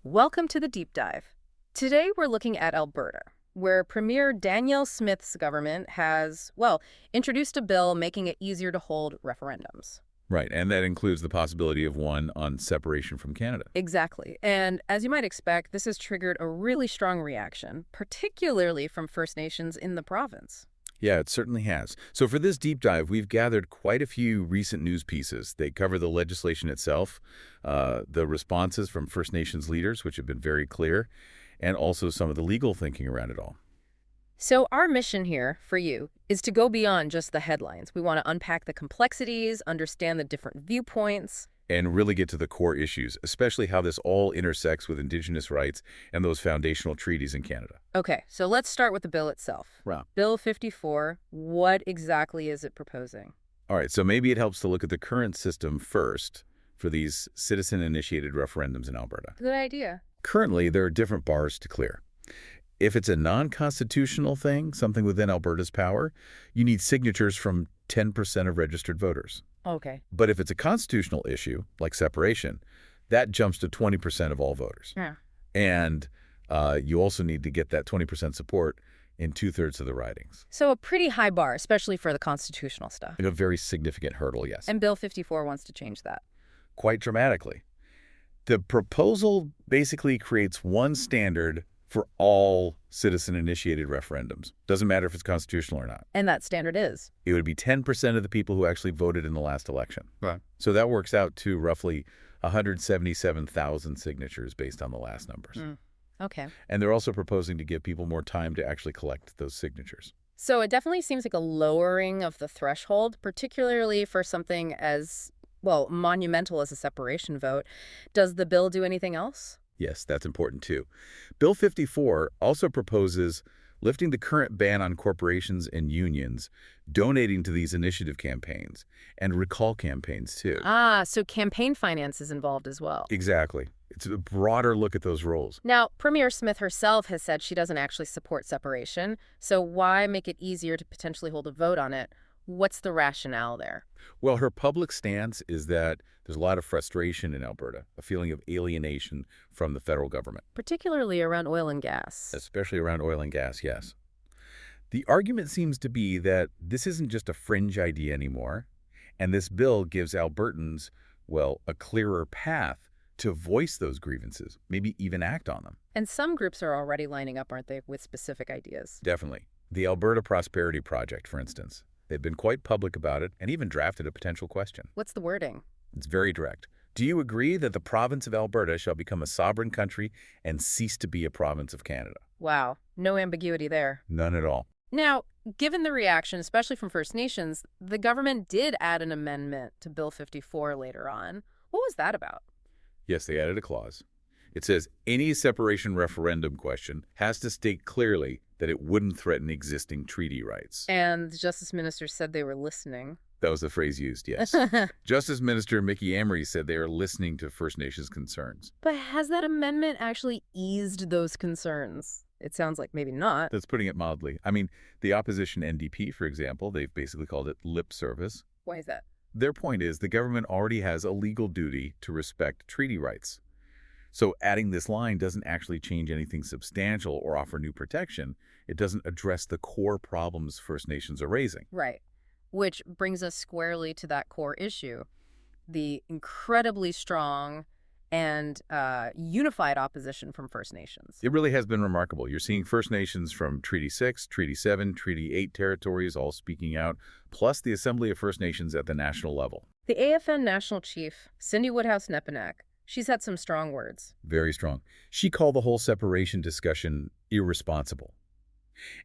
Welcome to the Deep Dive. Today we're looking at Alberta, where Premier Danielle Smith's government has, introduced a bill making it easier to hold referendums. Right, and that includes the possibility of one on separation from Canada. Exactly. And as you might expect, this has triggered a really strong reaction, particularly from First Nations in the province. Yeah, it certainly has. So for this deep dive, we've gathered quite a few recent news pieces. They cover the legislation itself, the responses from First Nations leaders, which have been very clear, and also some of the legal thinking around it all. So our mission here, for you, is to go beyond just the headlines. We want to unpack the complexities, understand the different viewpoints. And really get to the core issues, especially how this all intersects with Indigenous rights and those foundational treaties in Canada. Okay, so let's start with the bill itself. Right. Bill 54, what exactly is it proposing? All right, so maybe it helps to look at the current system first for these citizen-initiated referendums in Alberta. Good idea. Currently, there are different bars to clear. If it's a non-constitutional thing, something within Alberta's power, you need signatures from 10% of registered voters. Okay. But if it's a constitutional issue, like separation, that jumps to 20% of all voters. Yeah. And you also need to get that 20% support in two-thirds of the ridings. So a pretty high bar, especially for the constitutional stuff. A very significant hurdle, yes. And Bill 54 wants to change that. Quite dramatically. The proposal basically creates one standard for all citizen-initiated referendums. Doesn't matter if it's constitutional or not. And that standard is? It would be 10% of the people who actually voted in the last election. Right. So that works out to roughly 177,000 signatures based on the last numbers. Okay. And they're also proposing to give people more time to actually collect those signatures. So it definitely seems like a lowering of the threshold, particularly for something as, monumental as a separation vote. Does the bill do anything else? Yes, that's important too. Bill 54 also proposes lifting the current ban on corporations and unions, donating to these initiative campaigns, and recall campaigns too. So campaign finance is involved as well. Exactly. It's a broader look at those roles. Now, Premier Smith herself has said she doesn't actually support separation, so why make it easier to potentially hold a vote on it? What's the rationale there? Well, her public stance is that there's a lot of frustration in Alberta, a feeling of alienation from the federal government. Particularly around oil and gas. Especially around oil and gas, yes. The argument seems to be that this isn't just a fringe idea anymore, and this bill gives Albertans, a clearer path to voice those grievances, maybe even act on them. And some groups are already lining up, aren't they, with specific ideas? Definitely. The Alberta Prosperity Project, for instance. They've been quite public about it and even drafted a potential question. What's the wording? It's very direct. Do you agree that the province of Alberta shall become a sovereign country and cease to be a province of Canada? Wow, no ambiguity there. None at all. Now, given the reaction, especially from First Nations, the government did add an amendment to Bill 54 later on. What was that about? Yes, they added a clause. It says any separation referendum question has to state clearly that it wouldn't threaten existing treaty rights. And the Justice Minister said they were listening. That was the phrase used, yes. Justice Minister Mickey Emery said they are listening to First Nations concerns. But has that amendment actually eased those concerns? It sounds like maybe not. That's putting it mildly. I mean, the opposition NDP, for example, they've basically called it lip service. Why is that? Their point is the government already has a legal duty to respect treaty rights. So adding this line doesn't actually change anything substantial or offer new protection. It doesn't address the core problems First Nations are raising. Right. Which brings us squarely to that core issue, the incredibly strong and unified opposition from First Nations. It really has been remarkable. You're seeing First Nations from Treaty 6, Treaty 7, Treaty 8 territories all speaking out, plus the Assembly of First Nations at the national level. The AFN National Chief, Cindy Woodhouse-Nepinak, she's had some strong words. Very strong. She called the whole separation discussion irresponsible.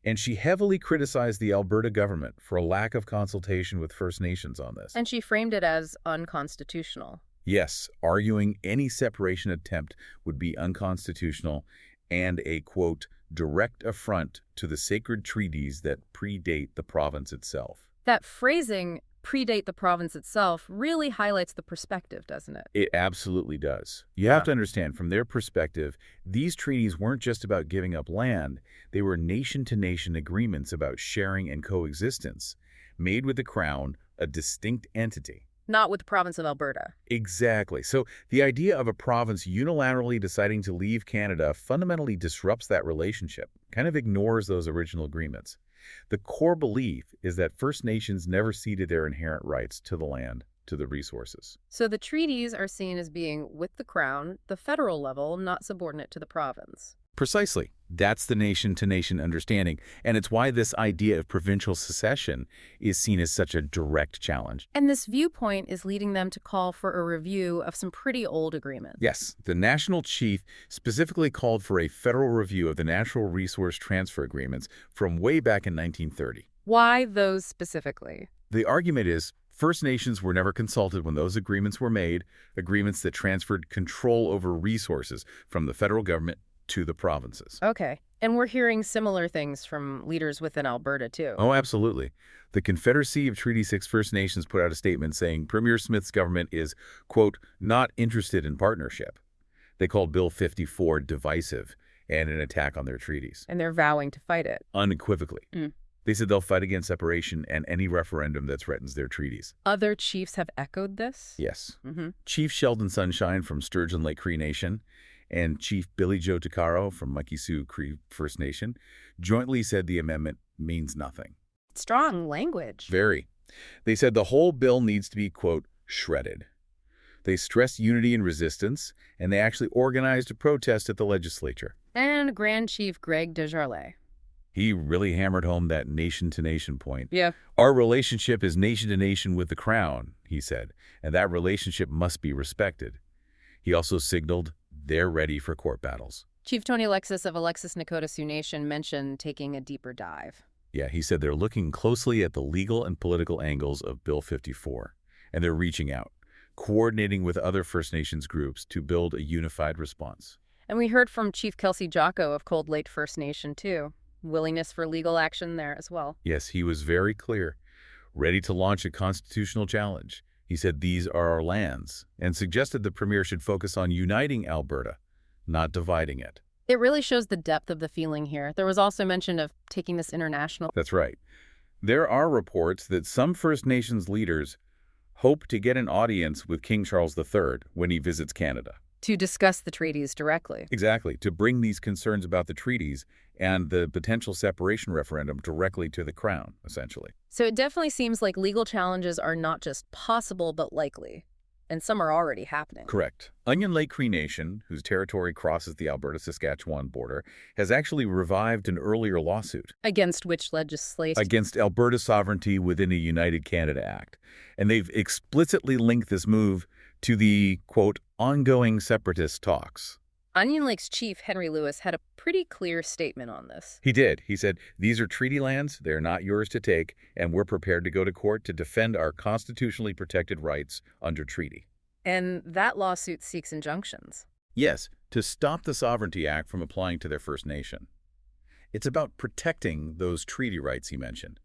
And she heavily criticized the Alberta government for a lack of consultation with First Nations on this. And she framed it as unconstitutional. Yes, arguing any separation attempt would be unconstitutional and a, quote, direct affront to the sacred treaties that predate the province itself. That phrasing, predate the province itself, really highlights the perspective, doesn't it? It absolutely does. You have to understand, from their perspective, these treaties weren't just about giving up land. They were nation-to-nation agreements about sharing and coexistence, made with the Crown, a distinct entity. not with the province of Alberta. Exactly. So the idea of a province unilaterally deciding to leave Canada fundamentally disrupts that relationship, kind of ignores those original agreements. The core belief is that First Nations never ceded their inherent rights to the land, to the resources. So the treaties are seen as being with the Crown, the federal level, not subordinate to the province. Precisely. That's the nation-to-nation understanding, and it's why this idea of provincial secession is seen as such a direct challenge. And this viewpoint is leading them to call for a review of some pretty old agreements. Yes, the national chief specifically called for a federal review of the natural resource transfer agreements from way back in 1930. Why those specifically? The argument is First Nations were never consulted when those agreements were made, agreements that transferred control over resources from the federal government to the provinces. Okay. And we're hearing similar things from leaders within Alberta, too. Oh, absolutely. The Confederacy of Treaty 6 First Nations put out a statement saying Premier Smith's government is, quote, not interested in partnership. They called Bill 54 divisive and an attack on their treaties. And they're vowing to fight it. Unequivocally. Mm. They said they'll fight against separation and any referendum that threatens their treaties. Other chiefs have echoed this? Yes. Mm-hmm. Chief Sheldon Sunshine from Sturgeon Lake Cree Nation and Chief Billy Joe Takaro from Monkey Sioux Cree First Nation jointly said the amendment means nothing. Strong language. Very. They said the whole bill needs to be, quote, shredded. They stressed unity and resistance, and they actually organized a protest at the legislature. And Grand Chief Greg Desjardins. He really hammered home that nation-to-nation point. Yeah. Our relationship is nation-to-nation with the Crown, he said, and that relationship must be respected. He also signaled they're ready for court battles. Chief Tony Alexis of Alexis Nakota Sioux Nation mentioned taking a deeper dive. Yeah, he said they're looking closely at the legal and political angles of Bill 54, and they're reaching out, coordinating with other First Nations groups to build a unified response. And we heard from Chief Kelsey Jocko of Cold Lake First Nation, too. Willingness for legal action there as well. Yes, he was very clear, ready to launch a constitutional challenge. He said these are our lands, and suggested the Premier should focus on uniting Alberta, not dividing it. It really shows the depth of the feeling here. There was also mention of taking this international. That's right. There are reports that some First Nations leaders hope to get an audience with King Charles III when he visits Canada. To discuss the treaties directly. Exactly, to bring these concerns about the treaties and the potential separation referendum directly to the Crown, essentially. So it definitely seems like legal challenges are not just possible, but likely. And some are already happening. Correct. Onion Lake Cree Nation, whose territory crosses the Alberta-Saskatchewan border, has actually revived an earlier lawsuit. Against which legislation? Against Alberta Sovereignty Within a United Canada Act. And they've explicitly linked this move to the, quote, ongoing separatist talks. Onion Lake's chief, Henry Lewis, had a pretty clear statement on this. He did. He said, these are treaty lands, they're not yours to take, and we're prepared to go to court to defend our constitutionally protected rights under treaty. And that lawsuit seeks injunctions. Yes, to stop the Sovereignty Act from applying to their First Nation. It's about protecting those treaty rights he mentioned.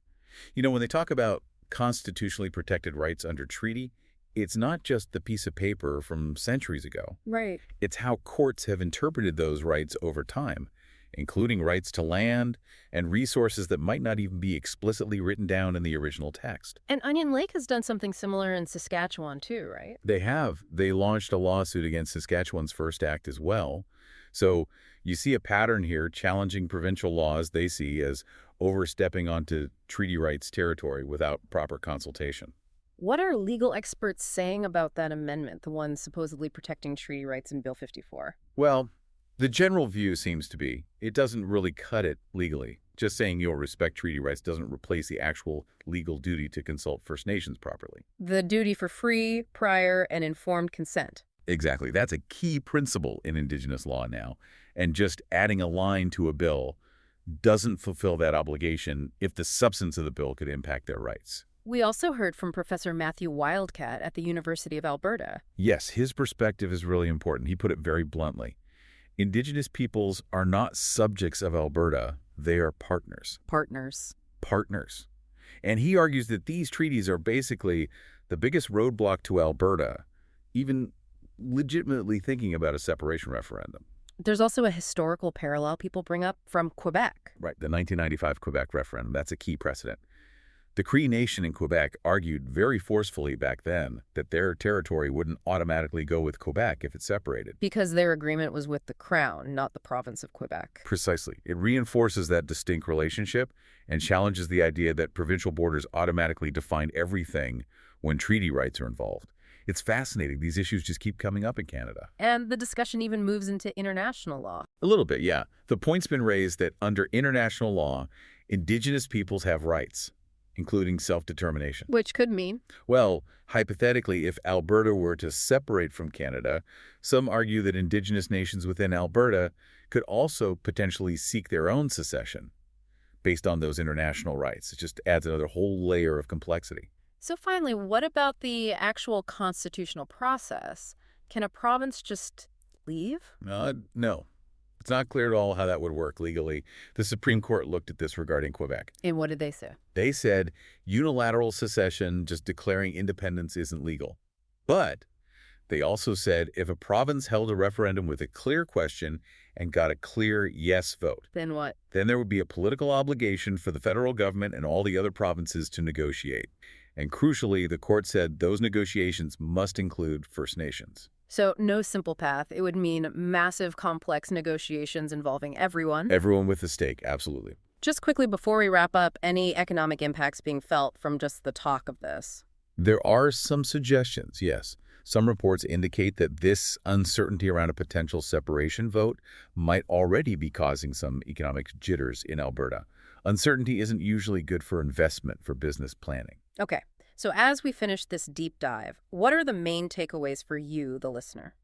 You know, when they talk about constitutionally protected rights under treaty, it's not just the piece of paper from centuries ago. Right. It's how courts have interpreted those rights over time, including rights to land and resources that might not even be explicitly written down in the original text. And Onion Lake has done something similar in Saskatchewan too, right? They have. They launched a lawsuit against Saskatchewan's First Act as well. So you see a pattern here challenging provincial laws they see as overstepping onto treaty rights territory without proper consultation. What are legal experts saying about that amendment, the one supposedly protecting treaty rights in Bill 54? Well, the general view seems to be it doesn't really cut it legally. Just saying you'll respect treaty rights doesn't replace the actual legal duty to consult First Nations properly. The duty for free, prior, and informed consent. Exactly. That's a key principle in Indigenous law now. And just adding a line to a bill doesn't fulfill that obligation if the substance of the bill could impact their rights. We also heard from Professor Matthew Wildcat at the University of Alberta. Yes, his perspective is really important. He put it very bluntly. Indigenous peoples are not subjects of Alberta. They are partners. Partners. Partners. And he argues that these treaties are basically the biggest roadblock to Alberta, even legitimately thinking about a separation referendum. There's also a historical parallel people bring up from Quebec. Right, the 1995 Quebec referendum. That's a key precedent. The Cree Nation in Quebec argued very forcefully back then that their territory wouldn't automatically go with Quebec if it separated. Because their agreement was with the Crown, not the province of Quebec. Precisely. It reinforces that distinct relationship and challenges the idea that provincial borders automatically define everything when treaty rights are involved. It's fascinating. These issues just keep coming up in Canada. And the discussion even moves into international law. A little bit, yeah. The point's been raised that under international law, Indigenous peoples have rights, including self-determination. Which could mean? Well, hypothetically, if Alberta were to separate from Canada, some argue that Indigenous nations within Alberta could also potentially seek their own secession based on those international rights. It just adds another whole layer of complexity. So finally, what about the actual constitutional process? Can a province just leave? No. It's not clear at all how that would work legally. The Supreme Court looked at this regarding Quebec. And what did they say? They said unilateral secession, just declaring independence, isn't legal. But they also said if a province held a referendum with a clear question and got a clear yes vote, Then what? then there would be a political obligation for the federal government and all the other provinces to negotiate. And crucially, the court said those negotiations must include First Nations. So no simple path. It would mean massive, complex negotiations involving everyone. Everyone with a stake, absolutely. Just quickly before we wrap up, any economic impacts being felt from just the talk of this? There are some suggestions, yes. Some reports indicate that this uncertainty around a potential separation vote might already be causing some economic jitters in Alberta. Uncertainty isn't usually good for investment, for business planning. Okay, so as we finish this deep dive, what are the main takeaways for you, the listener?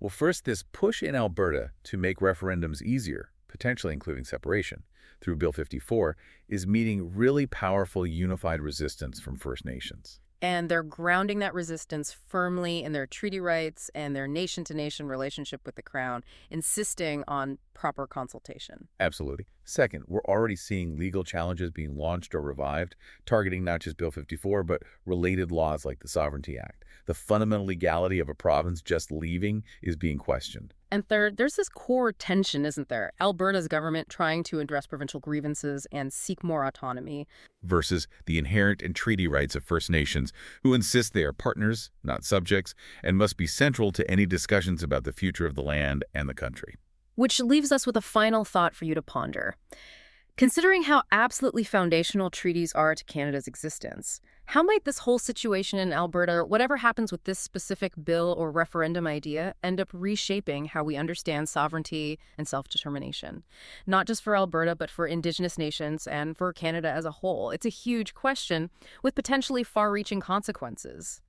Well, first, this push in Alberta to make referendums easier, potentially including separation, through Bill 54, is meeting really powerful unified resistance from First Nations. And they're grounding that resistance firmly in their treaty rights and their nation-to-nation relationship with the Crown, insisting on proper consultation. Absolutely. Second, we're already seeing legal challenges being launched or revived, targeting not just Bill 54, but related laws like the Sovereignty Act. The fundamental legality of a province just leaving is being questioned. And third, there's this core tension, isn't there? Alberta's government trying to address provincial grievances and seek more autonomy, versus the inherent and treaty rights of First Nations, who insist they are partners, not subjects, and must be central to any discussions about the future of the land and the country. which leaves us with a final thought for you to ponder. Considering how absolutely foundational treaties are to Canada's existence, how might this whole situation in Alberta, whatever happens with this specific bill or referendum idea, end up reshaping how we understand sovereignty and self-determination? Not just for Alberta, but for Indigenous nations and for Canada as a whole. It's a huge question with potentially far-reaching consequences.